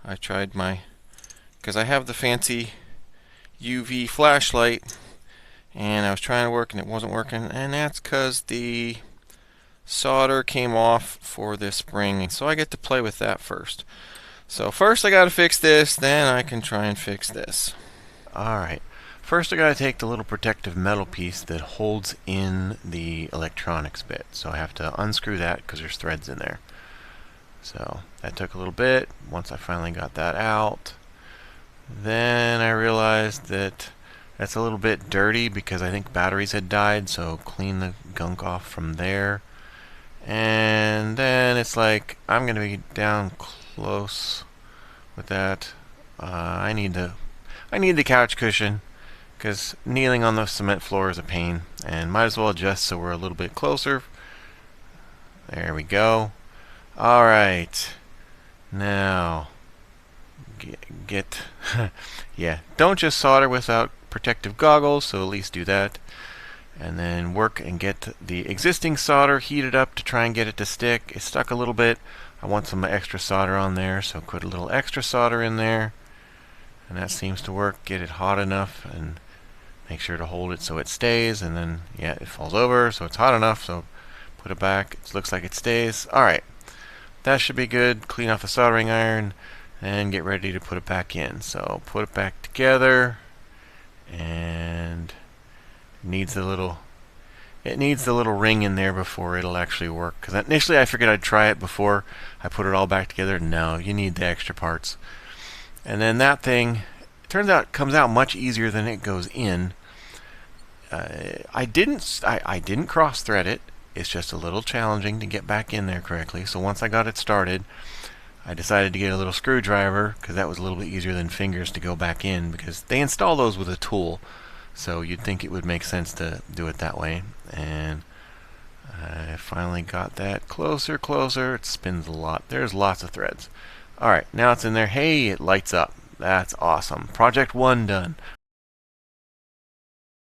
I tried because I have the fancy UV flashlight, and I was trying to work and it wasn't working, and that's because the solder came off for this spring, so I get to play with that first. So first I gotta fix this, then I can try and fix this. Alright, first I gotta take the little protective metal piece that holds in the electronics bit. So I have to unscrew that because there's threads in there. So that took a little bit. Once I finally got that out, then I realized that that's a little bit dirty because I think batteries had died, so clean the gunk off from there. And then it's like, I'm going to be down close with that. I need the couch cushion because kneeling on the cement floor is a pain, and might as well adjust so we're a little bit closer. There we go. Alright, now get yeah, don't just solder without protective goggles, so at least do that. And then work and get the existing solder heated up to try and get it to stick. It's stuck a little bit. I want some extra solder on there, so put a little extra solder in there. And that seems to work. Get it hot enough and make sure to hold it so it stays. And then, yeah, it falls over, so it's hot enough, so put it back. It looks like it stays. Alright, that should be good. Clean off the soldering iron and get ready to put it back in. So put it back together, and it needs the little ring in there before it'll actually work. Because initially I figured I'd try it before I put it all back together. No, you need the extra parts. And then that thing, it turns out, comes out much easier than it goes in. I didn't cross thread it. It's just a little challenging to get back in there correctly. So once I got it started, I decided to get a little screwdriver because that was a little bit easier than fingers to go back in, because they install those with a tool. So you'd think it would make sense to do it that way. And I finally got that closer. It spins a lot. There's lots of threads. Alright, now it's in there. Hey, it lights up. That's awesome. Project 1 done.